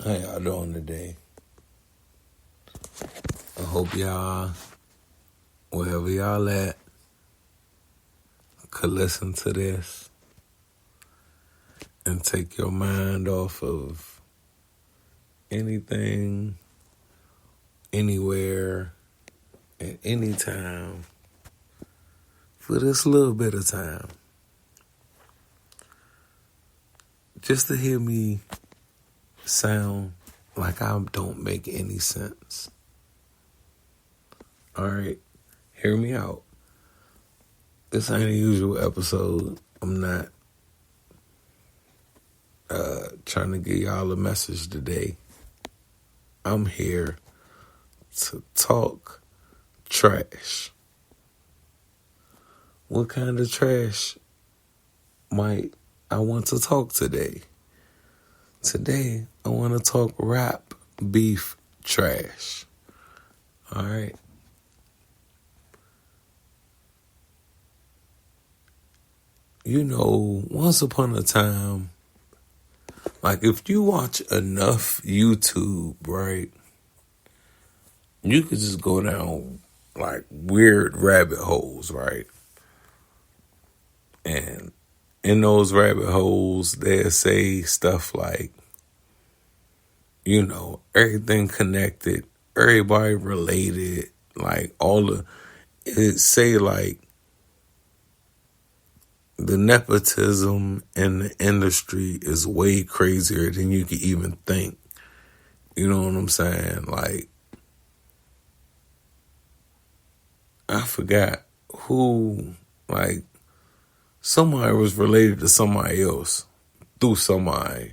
How y'all doing today? I hope y'all, wherever y'all at, could listen to this and take your mind off of anything, anywhere, at any time for this little bit of time. Just to hear me sound like I don't make any sense. All right, hear me out. This ain't a usual episode. I'm not trying to give y'all a message today. I'm here to talk trash. What kind of trash might I want to talk today? Today, I want to talk rap beef trash. All right. You know, once upon a time, like if you watch enough YouTube, right, you could just go down like weird rabbit holes, right? And in those rabbit holes, they'll say stuff like, you know, everything connected, everybody related, like it say like the nepotism in the industry is way crazier than you could even think. You know what I'm saying? Like, I forgot who, like, somebody was related to somebody else through somebody.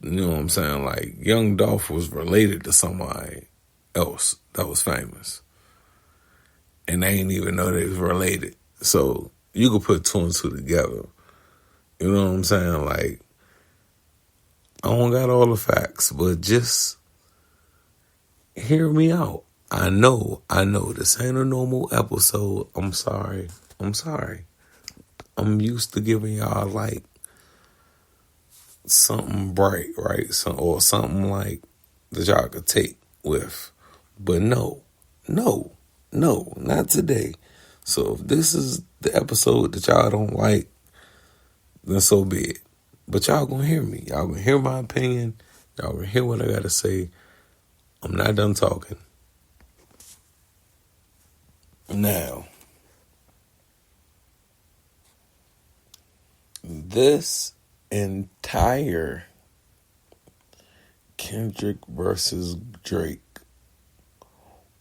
You know what I'm saying? Like, Young Dolph was related to somebody else that was famous. And they didn't even know they was related. So, you could put two and two together. You know what I'm saying? Like, I don't got all the facts, but just hear me out. I know, this ain't a normal episode. I'm sorry. I'm used to giving y'all, like, something bright, right? Or something, like, that y'all could take with. But no, not today. So if this is the episode that y'all don't like, then so be it. But y'all gonna hear me. Y'all gonna hear my opinion. Y'all gonna hear what I gotta say. I'm not done talking. Now, this entire Kendrick versus Drake,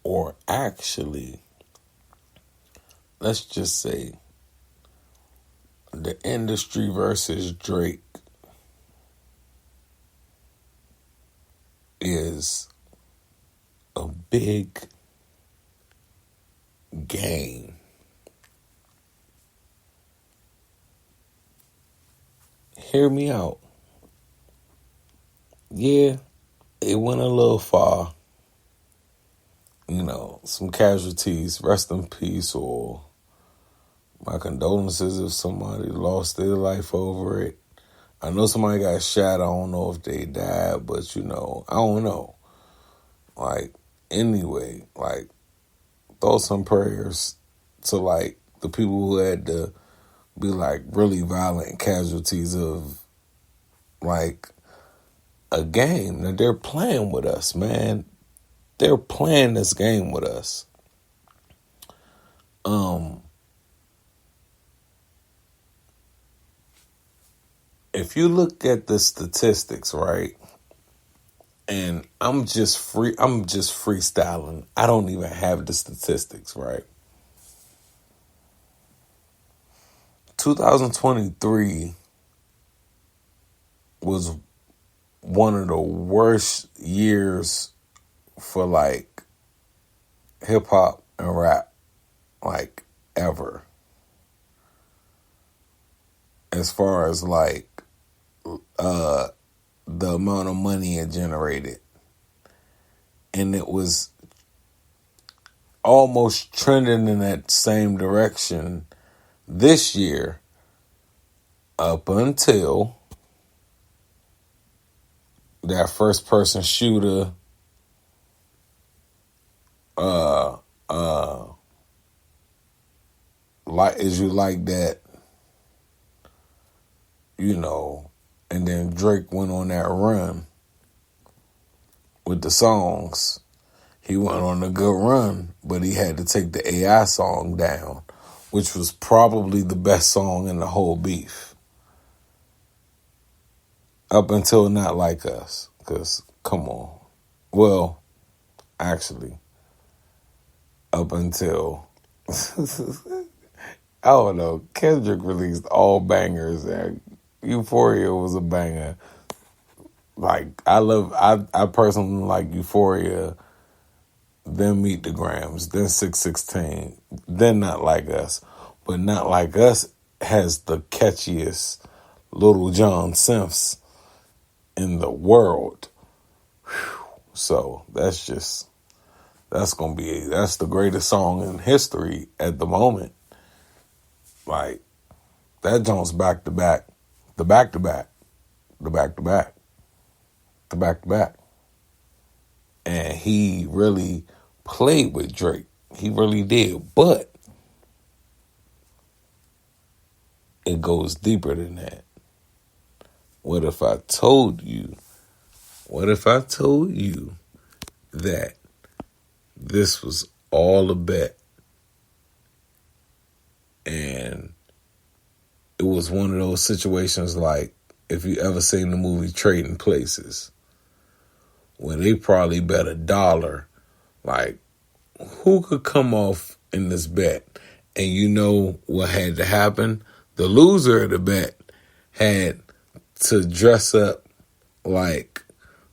or actually, let's just say, the industry versus Drake, is a big game. Hear me out. Yeah, it went a little far. You know, some casualties, rest in peace, or my condolences if somebody lost their life over it. I know somebody got shot. I don't know if they died, but, you know, I don't know. Like, anyway, like, thoughts and prayers to, like, the people who had to be, like, really violent casualties of, like, a game that they're playing with us, man. They're playing this game with us. If you look at the statistics, right, and I'm just freestyling. I don't even have the statistics, right? 2023 was one of the worst years for, like, hip hop and rap, like, ever. As far as, like, the amount of money it generated. And it was almost trending in that same direction this year up until that first person shooter, like, is you like that, you know, and then Drake went on that run with the songs. He went on a good run, but he had to take the AI song down, which was probably the best song in the whole beef. Up until Not Like Us, because, come on. Well, actually, up until, I don't know, Kendrick released all bangers, and Euphoria was a banger. Like, I personally like Euphoria, then Meet the Grams, then 616, then Not Like Us. But Not Like Us has the catchiest Little John synths in the world. Whew. So that's the greatest song in history at the moment. Like, that Jones back to back, the back to back, the back to back, the back to back. And he really played with Drake. He really did. But it goes deeper than that. What if I told you that this was all a bet, and it was one of those situations like, if you ever seen the movie Trading Places, where they probably bet $1, like, who could come off in this bet? And you know what had to happen? The loser of the bet had to dress up like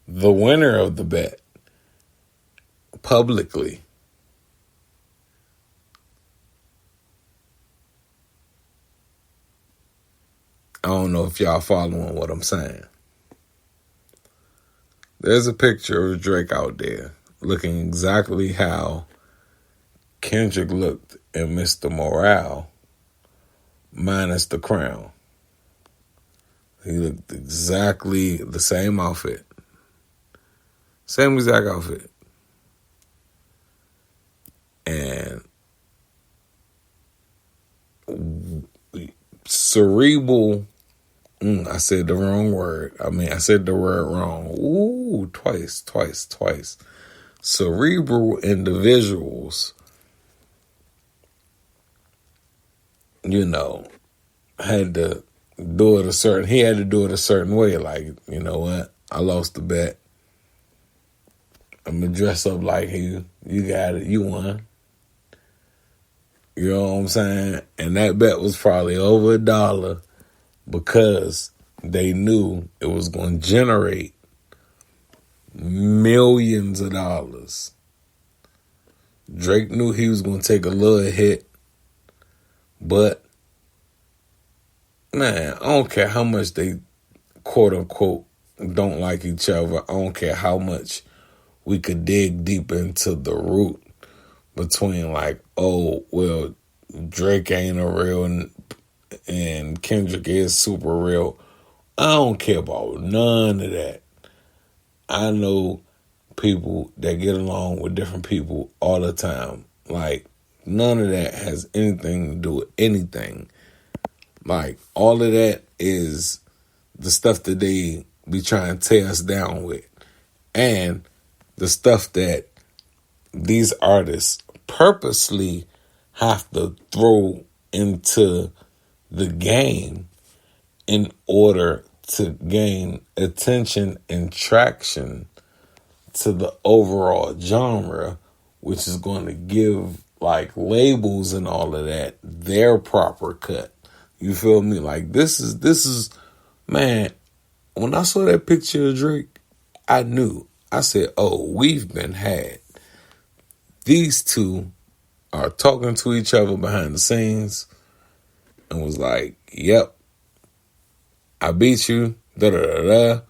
the winner of the bet publicly. I don't know if y'all following what I'm saying. There's a picture of Drake out there looking exactly how Kendrick looked in Mr. Morale, minus the crown. He looked exactly the same outfit. Same exact outfit. And cerebral, I said the wrong word. I said the word wrong. Ooh, twice. Cerebral individuals, you know, had to do it he had to do it a certain way. Like, you know what? I lost the bet. I'm going to dress up like you. You got it. You won. You know what I'm saying? And that bet was probably over $1 because they knew it was going to generate millions of dollars. Drake knew he was going to take a little hit, but man, I don't care how much they quote unquote don't like each other. I don't care how much we could dig deep into the root between, like, oh, well, Drake ain't a real and Kendrick is super real. I don't care about none of that. I know people that get along with different people all the time. Like, none of that has anything to do with anything. Like, all of that is the stuff that they be trying to tear us down with. And the stuff that these artists purposely have to throw into the game in order to gain attention and traction to the overall genre, which is going to give, like, labels and all of that their proper cut. You feel me? Like, this is, man, when I saw that picture of Drake, I knew. I said, oh, we've been had. These two are talking to each other behind the scenes and was like, yep, I beat you, da-da-da-da.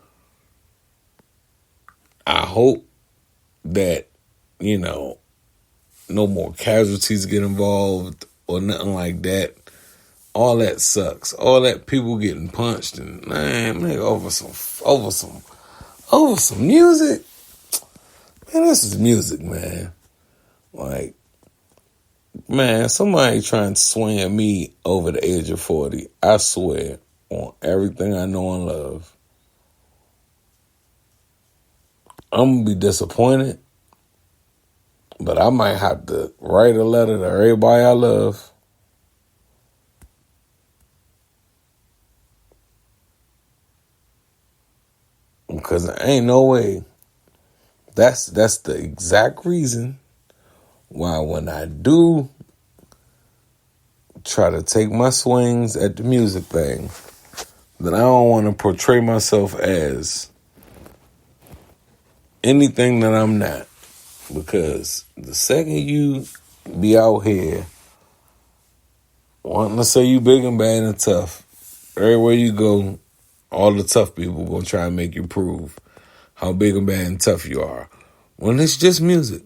I hope that, you know, no more casualties get involved or nothing like that. All that sucks. All that people getting punched and man over over some music. Man, this is music, man. Like, man, somebody trying to swing me over the age of 40, I swear, on everything I know and love, I'm going to be disappointed, but I might have to write a letter to everybody I love. Because there ain't no way. That's the exact reason why when I do try to take my swings at the music thing, that I don't want to portray myself as anything that I'm not. Because the second you be out here wanting to say you big and bad and tough, everywhere you go, all the tough people gonna try and make you prove how big and bad and tough you are. When it's just music.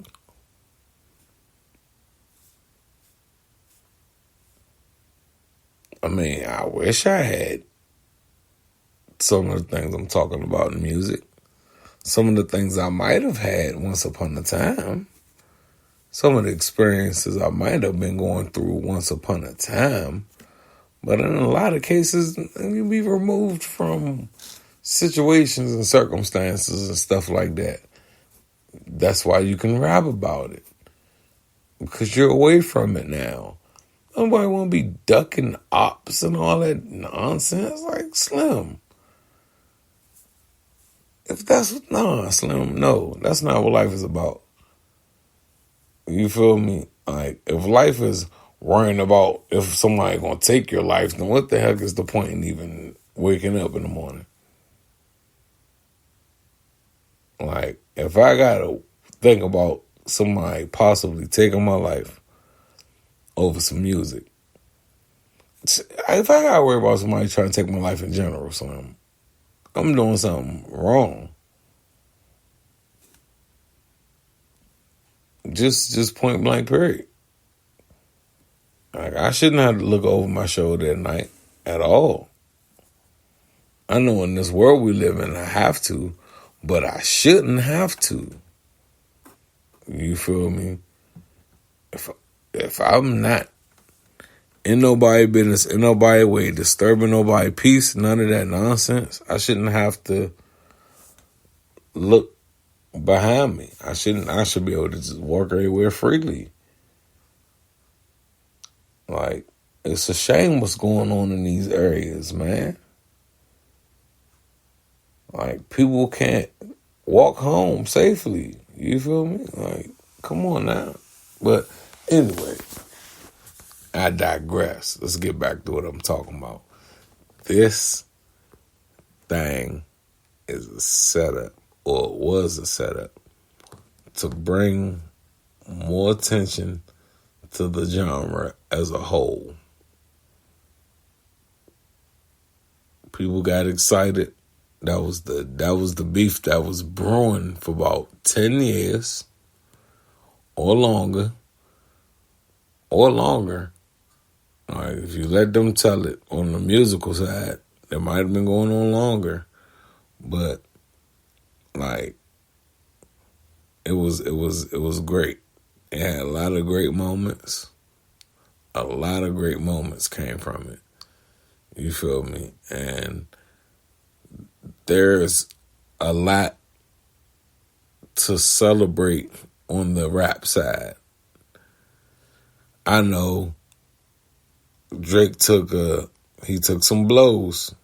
I mean, I wish I had some of the things I'm talking about in music. Some of the things I might have had once upon a time. Some of the experiences I might have been going through once upon a time. But in a lot of cases, you be removed from situations and circumstances and stuff like that. That's why you can rap about it. Because you're away from it now. Nobody want to be ducking ops and all that nonsense. Like, Slim. If that's, Slim, no. That's not what life is about. You feel me? Like, if life is worrying about if somebody gonna take your life, then what the heck is the point in even waking up in the morning? Like, if I gotta think about somebody possibly taking my life over some music, if I gotta worry about somebody trying to take my life in general, Slim, I'm doing something wrong. Just point blank, period. Like, I shouldn't have to look over my shoulder at night at all. I know in this world we live in, I have to, but I shouldn't have to. You feel me? If I'm not in nobody business, in nobody way, disturbing nobody peace, none of that nonsense, I shouldn't have to look behind me. I should be able to just walk everywhere freely. Like, it's a shame what's going on in these areas, man. Like, people can't walk home safely. You feel me? Like, come on now. But anyway, I digress. Let's get back to what I'm talking about. This thing is a setup, or it was a setup, to bring more attention to the genre as a whole. People got excited. That was the beef that was brewing for about 10 years or longer. Like, if you let them tell it on the musical side, it might have been going on longer. But like, it was great. It had a lot of great moments. A lot of great moments came from it. You feel me? And there's a lot to celebrate on the rap side. I know Drake took some blows.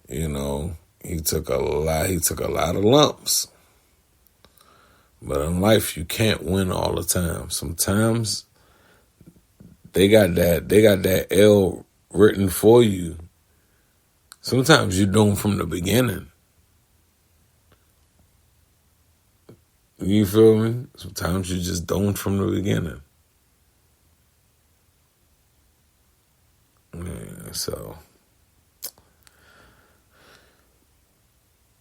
You know, he took a lot of lumps. But in life, you can't win all the time. Sometimes they got that L written for you. Sometimes you're doomed from the beginning. You feel me? Sometimes you're just doomed from the beginning. Yeah, so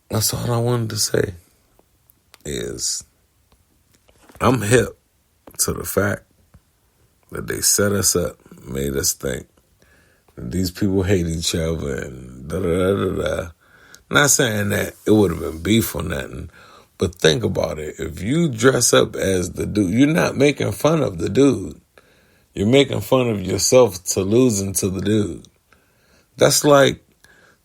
that's all I wanted to say is I'm hip to the fact that they set us up, made us think that these people hate each other and da-da-da-da-da. Not saying that it would have been beef or nothing, but think about it. If you dress up as the dude, you're not making fun of the dude. You're making fun of yourself to losing to the dude. That's like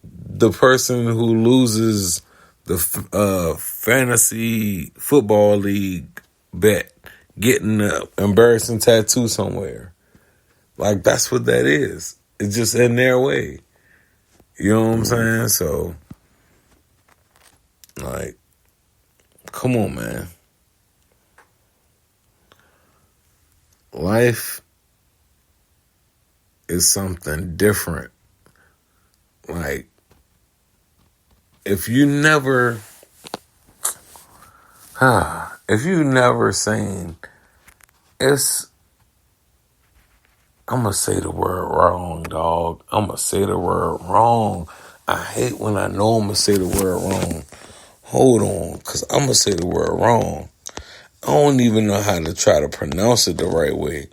the person who loses the fantasy football league bet getting an embarrassing tattoo somewhere. Like, that's what that is. It's just in their way. You know what I'm saying? So, like, come on, man. Life is something different. Like, if you never seen, I'm going to say the word wrong, dog. I'm going to say the word wrong. I hate when I know I'm going to say the word wrong. Hold on, because I'm going to say the word wrong. I don't even know how to try to pronounce it the right way,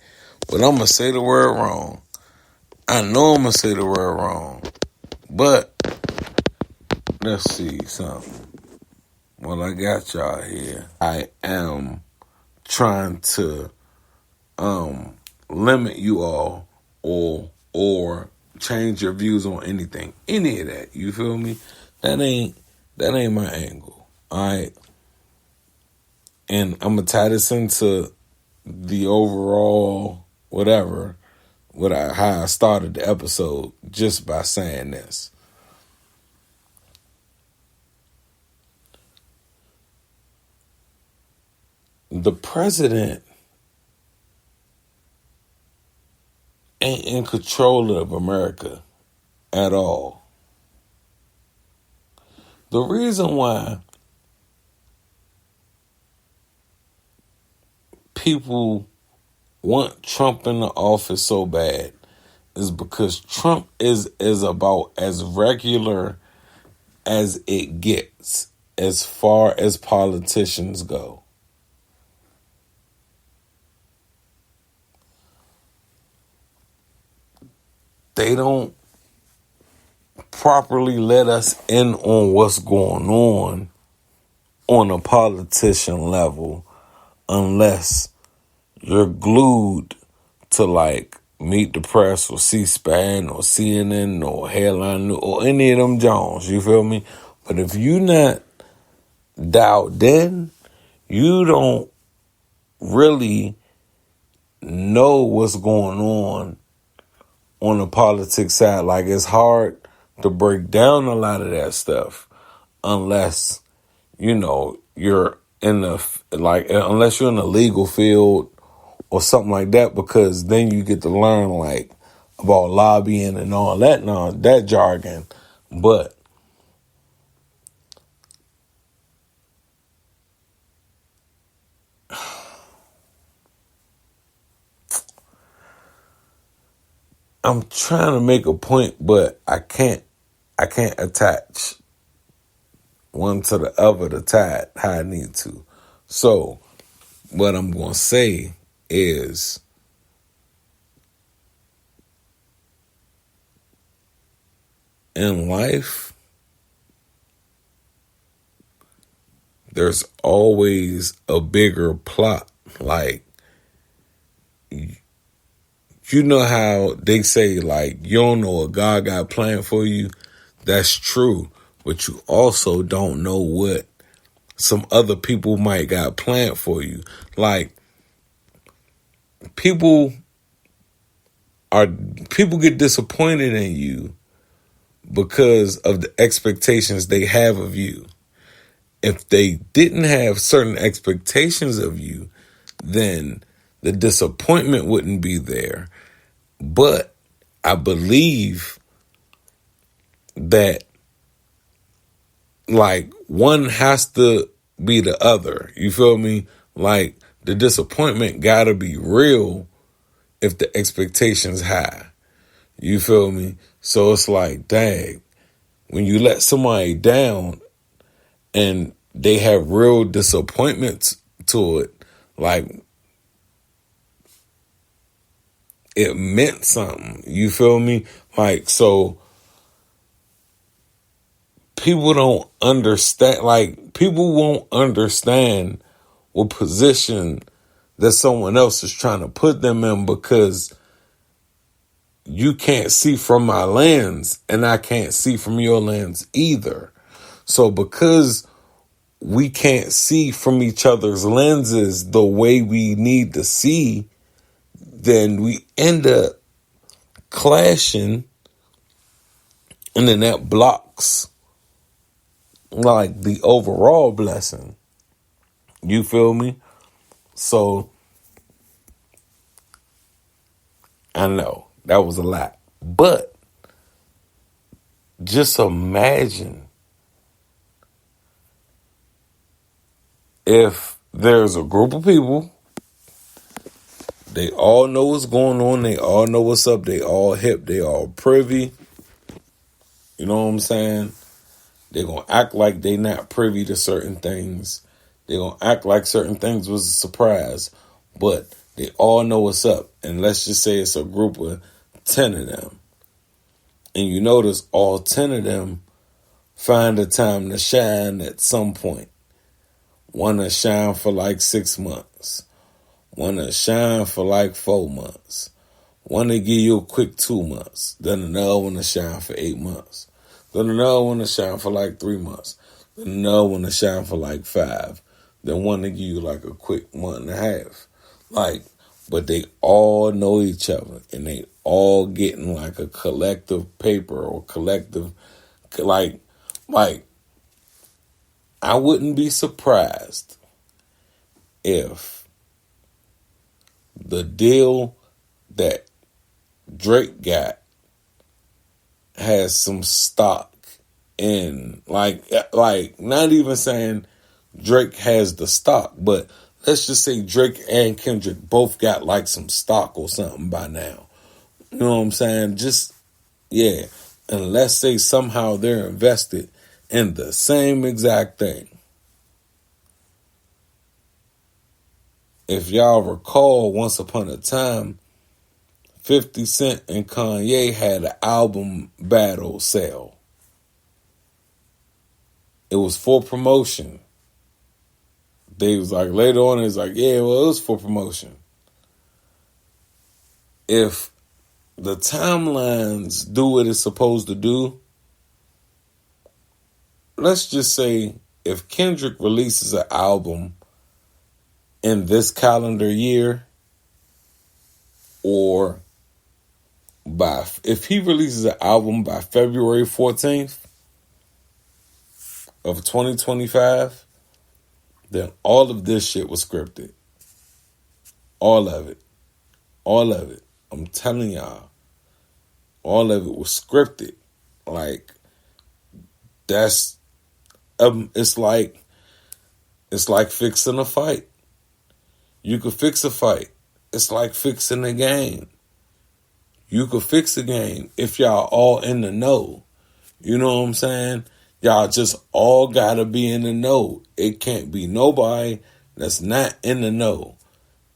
but I'm going to say the word wrong. I know I'm going to say the word wrong, but let's see something. Well, I got y'all here. I am trying to limit you all or change your views on anything. Any of that. You feel me? That ain't my angle. Alright. And I'm gonna tie this into the overall whatever, how I started the episode just by saying this. The president ain't in control of America at all. The reason why people want Trump in the office so bad is because Trump is about as regular as it gets as far as politicians go. They don't properly let us in on what's going on a politician level unless you're glued to like Meet the Press or C-SPAN or CNN or Headline News or any of them Jones, you feel me? But if you not dialed in, you don't really know what's going on the politics side. Like, it's hard to break down a lot of that stuff unless, you know, you're in unless you're in the legal field or something like that, because then you get to learn like about lobbying and all that jargon. But I'm trying to make a point, but I can't attach one to the other to tie it how I need to. So what I'm going to say is, in life, there's always a bigger plot. Like, you know how they say, like, you don't know what God got planned for you? That's true. But you also don't know what some other people might got planned for you. Like, people get disappointed in you because of the expectations they have of you. If they didn't have certain expectations of you, then the disappointment wouldn't be there. But I believe that, like, one has to be the other. You feel me? Like, the disappointment gotta be real if the expectation's high. You feel me? So it's like, dang, when you let somebody down and they have real disappointments to it, like, it meant something. You feel me? Like, so people don't understand, like, people won't understand what position that someone else is trying to put them in, because you can't see from my lens and I can't see from your lens either. So because we can't see from each other's lenses the way we need to see, then we end up clashing, and then that blocks like the overall blessing. You feel me? So I know that was a lot, but just imagine if there's a group of people, they all know what's going on, they all know what's up, they all hip, they all privy. You know what I'm saying? They're going to act like they not privy to certain things. They're going to act like certain things was a surprise, but they all know what's up. And let's just say it's a group of 10 of them. And you notice all 10 of them find a time to shine at some point. One to shine for like 6 months. One to shine for like 4 months. One to give you a quick 2 months. Then another one to shine for 8 months. Then another one to shine for like 3 months. Then another one to shine for like 5. Then one to give you like a quick month and a half. Like, but they all know each other, and they all getting like a collective paper or collective, like I wouldn't be surprised if the deal that Drake got has some stock in, like not even saying Drake has the stock, but let's just say Drake and Kendrick both got like some stock or something by now. You know what I'm saying? Just, yeah. And let's say somehow they're invested in the same exact thing. If y'all recall, once upon a time, 50 Cent and Kanye had an album battle sale. It was for promotion. They was like, later on, it's like, yeah, well, it was for promotion. If the timelines do what it's supposed to do, let's just say if Kendrick releases an album in this calendar year, or if he releases an album by February 14th of 2025, then all of this shit was scripted. All of it. All of it. I'm telling y'all. All of it was scripted. Like, that's, it's like fixing a fight. You could fix a fight. It's like fixing a game. You could fix a game if y'all all in the know. You know what I'm saying? Y'all just all gotta be in the know. It can't be nobody that's not in the know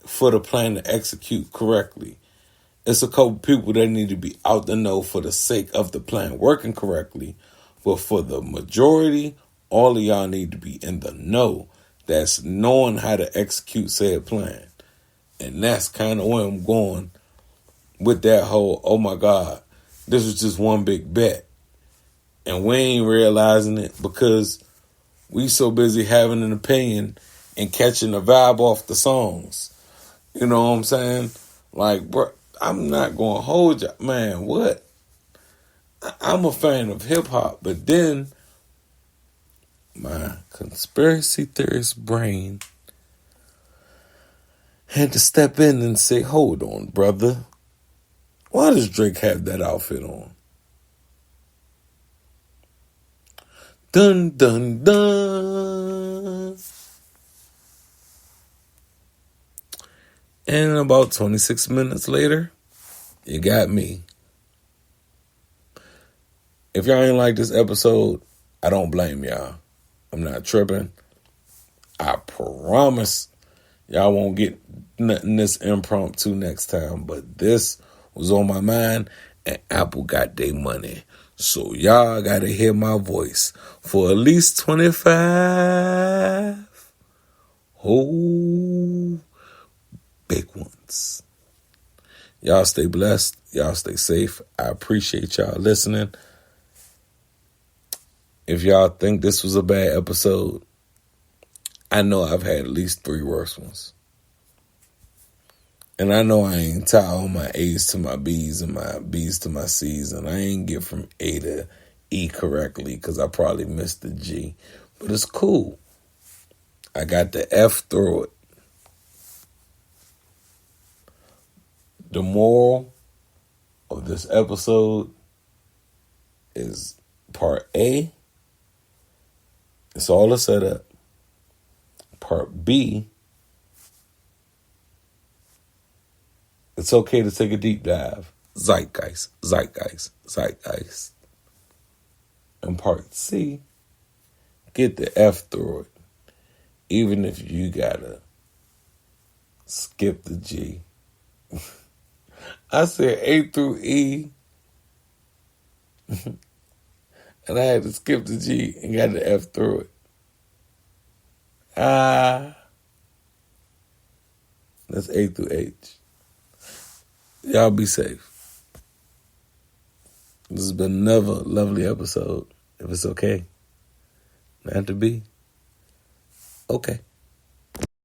for the plan to execute correctly. It's a couple people that need to be out the know for the sake of the plan working correctly. But for the majority, all of y'all need to be in the know. That's knowing how to execute said plan. And that's kind of where I'm going with that whole, oh my God, this was just one big bet. And we ain't realizing it because we so busy having an opinion and catching the vibe off the songs. You know what I'm saying? Like, bro, I'm not going to hold you. Man, what? I'm a fan of hip hop, but then my conspiracy theorist brain had to step in and say, hold on, brother. Why does Drake have that outfit on? Dun, dun, dun. And about 26 minutes later, you got me. If y'all ain't like this episode, I don't blame y'all. I'm not tripping. I promise y'all won't get nothing this impromptu next time. But this was on my mind, and Apple got their money. So y'all gotta hear my voice for at least 25 whole big ones. Y'all stay blessed. Y'all stay safe. I appreciate y'all listening. If y'all think this was a bad episode, I know I've had at least 3 worse ones. And I know I ain't tie all my A's to my B's and my B's to my C's, and I ain't get from A to E correctly because I probably missed the G. But it's cool. I got the F through it. The moral of this episode is part A. It's all a setup. Part B, it's okay to take a deep dive. Zeitgeist, zeitgeist, zeitgeist. And part C, get the F through it. Even if you gotta skip the G. I said A through E. And I had to skip the G and got the F through it. That's A through H. Y'all be safe. This has been another lovely episode. If it's okay. Not to be. Okay.